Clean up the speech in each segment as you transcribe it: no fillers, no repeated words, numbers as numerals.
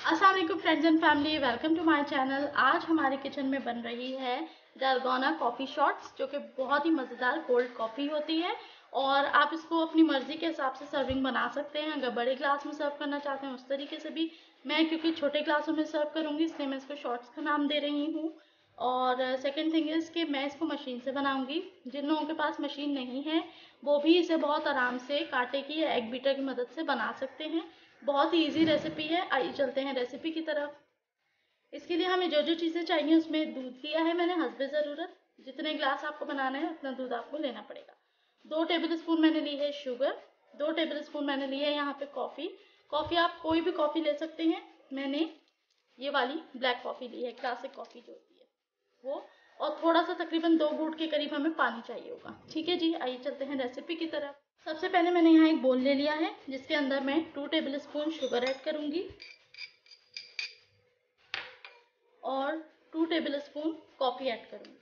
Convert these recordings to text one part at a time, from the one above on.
अस्सलाम वालेकुम friends and family, welcome to my channel. आज हमारे किचन में बन रही है डालगोना कॉफ़ी शॉट्स, जो कि बहुत ही मज़ेदार कोल्ड कॉफ़ी होती है। और आप इसको अपनी मर्ज़ी के हिसाब से सर्विंग बना सकते हैं। अगर बड़े ग्लास में सर्व करना चाहते हैं उस तरीके से भी। मैं क्योंकि छोटे ग्लासों में सर्व करूँगी इसलिए मैं इसको शॉट्स का नाम दे रही हूँ। और सेकंड थिंग इज़ कि मैं इसको मशीन से बनाऊँगी। जिन लोगों के पास मशीन नहीं है वो भी इसे बहुत आराम से कांटे की या एग बीटर की मदद से बना सकते हैं। बहुत ही ईजी रेसिपी है। आइए चलते हैं रेसिपी की तरफ। इसके लिए हमें जो जो चीज़ें चाहिए उसमें दूध लिया है मैंने हस्बे ज़रूरत। जितने ग्लास आपको बनाना है उतना दूध आपको लेना पड़ेगा। 2 टेबल स्पून मैंने ली है शुगर। 2 टेबल स्पून मैंने ली है यहाँ पे कॉफ़ी। कॉफ़ी आप कोई भी कॉफ़ी ले सकते हैं। मैंने ये वाली ब्लैक कॉफ़ी ली है, क्लासिक कॉफ़ी जो होती है वो। और थोड़ा सा तकरीबन 2 घूंट के करीब हमें पानी चाहिए होगा। ठीक है जी, आइए चलते हैं रेसिपी की तरफ। सबसे पहले मैंने यहाँ एक बोल ले लिया है जिसके अंदर मैं 2 टेबल स्पून शुगर ऐड करूँगी और 2 टेबल स्पून कॉफ़ी ऐड करूँगी।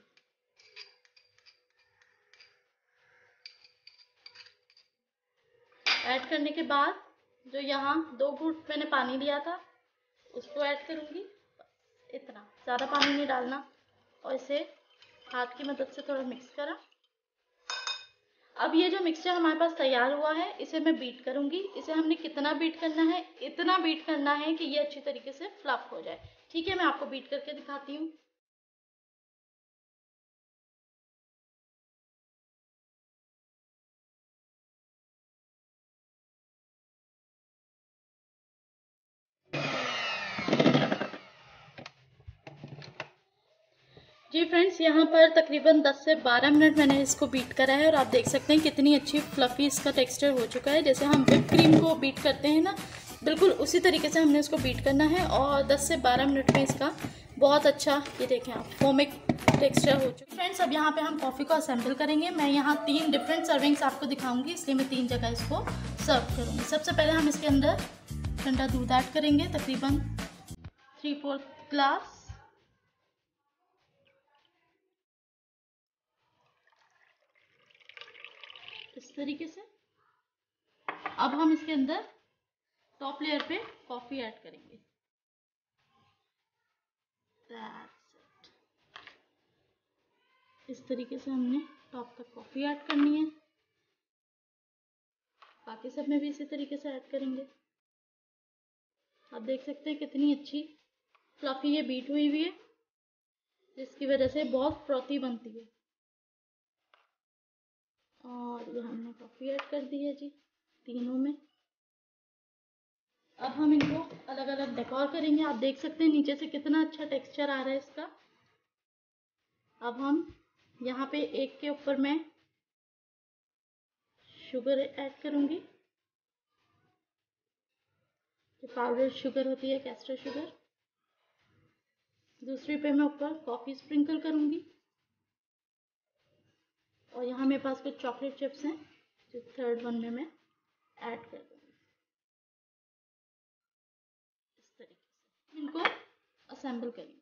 ऐड करने के बाद जो यहाँ 2 घूंट मैंने पानी लिया था उसको ऐड करूँगी। इतना ज़्यादा पानी नहीं डालना। और इसे हाथ की मदद से थोड़ा मिक्स करा। अब ये जो मिक्सचर हमारे पास तैयार हुआ है इसे मैं बीट करूँगी। इसे हमने कितना बीट करना है, इतना बीट करना है कि ये अच्छी तरीके से फ्लफ हो जाए। ठीक है, मैं आपको बीट करके दिखाती हूँ। जी फ्रेंड्स, यहाँ पर तकरीबन 10 से 12 मिनट मैंने इसको बीट करा है और आप देख सकते हैं कितनी अच्छी फ्लफ़ी इसका टेक्सचर हो चुका है। जैसे हम व्हिप क्रीम को बीट करते हैं ना, बिल्कुल उसी तरीके से हमने इसको बीट करना है। और 10 से 12 मिनट में इसका बहुत अच्छा, ये देखें आप, फोमिक टेक्सचर हो चुका है। फ्रेंड्स, अब यहाँ पर हम कॉफ़ी को असेंबल करेंगे। मैं यहाँ 3 डिफरेंट सर्विंग्स आपको दिखाऊँगी, इसलिए मैं 3 जगह इसको सर्व करूँगी। सबसे पहले हम इसके अंदर ठंडा दूध ऐड करेंगे, तकरीबन 3/4 ग्लास। इस तरीके से अब हम इसके अंदर टॉप लेयर पे कॉफ़ी ऐड करेंगे। इस तरीके से हमने टॉप तक कॉफ़ी ऐड करनी है। बाकी सब में भी इसी तरीके से ऐड करेंगे। आप देख सकते हैं कितनी अच्छी फ्लफी ये बीट हुई हुई है, जिसकी वजह से बहुत फ्रॉथी बनती है। और ये हमने कॉफ़ी ऐड कर दी है जी तीनों में। अब हम इनको अलग अलग डेकोर करेंगे। आप देख सकते हैं नीचे से कितना अच्छा टेक्सचर आ रहा है इसका। अब हम यहाँ पे एक के ऊपर मैं शुगर ऐड करूँगी। जो पाउडर शुगर होती है, कैस्टर शुगर। दूसरी पे मैं ऊपर कॉफ़ी स्प्रिंकल करूँगी। और यहाँ मेरे पास कुछ चॉकलेट चिप्स हैं जो थर्ड वन में मैं ऐड कर दूँगी। इस तरीके से इनको असेंबल करेंगे।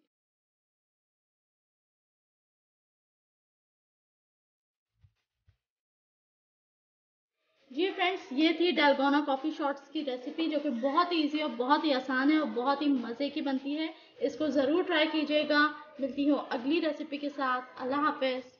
जी फ्रेंड्स, ये थी डालगोना कॉफ़ी शॉट्स की रेसिपी, जो कि बहुत ही ईजी और बहुत ही आसान है और बहुत ही मज़े की बनती है। इसको ज़रूर ट्राई कीजिएगा। मिलती हूँ अगली रेसिपी के साथ। अल्लाह हाफ़िज़।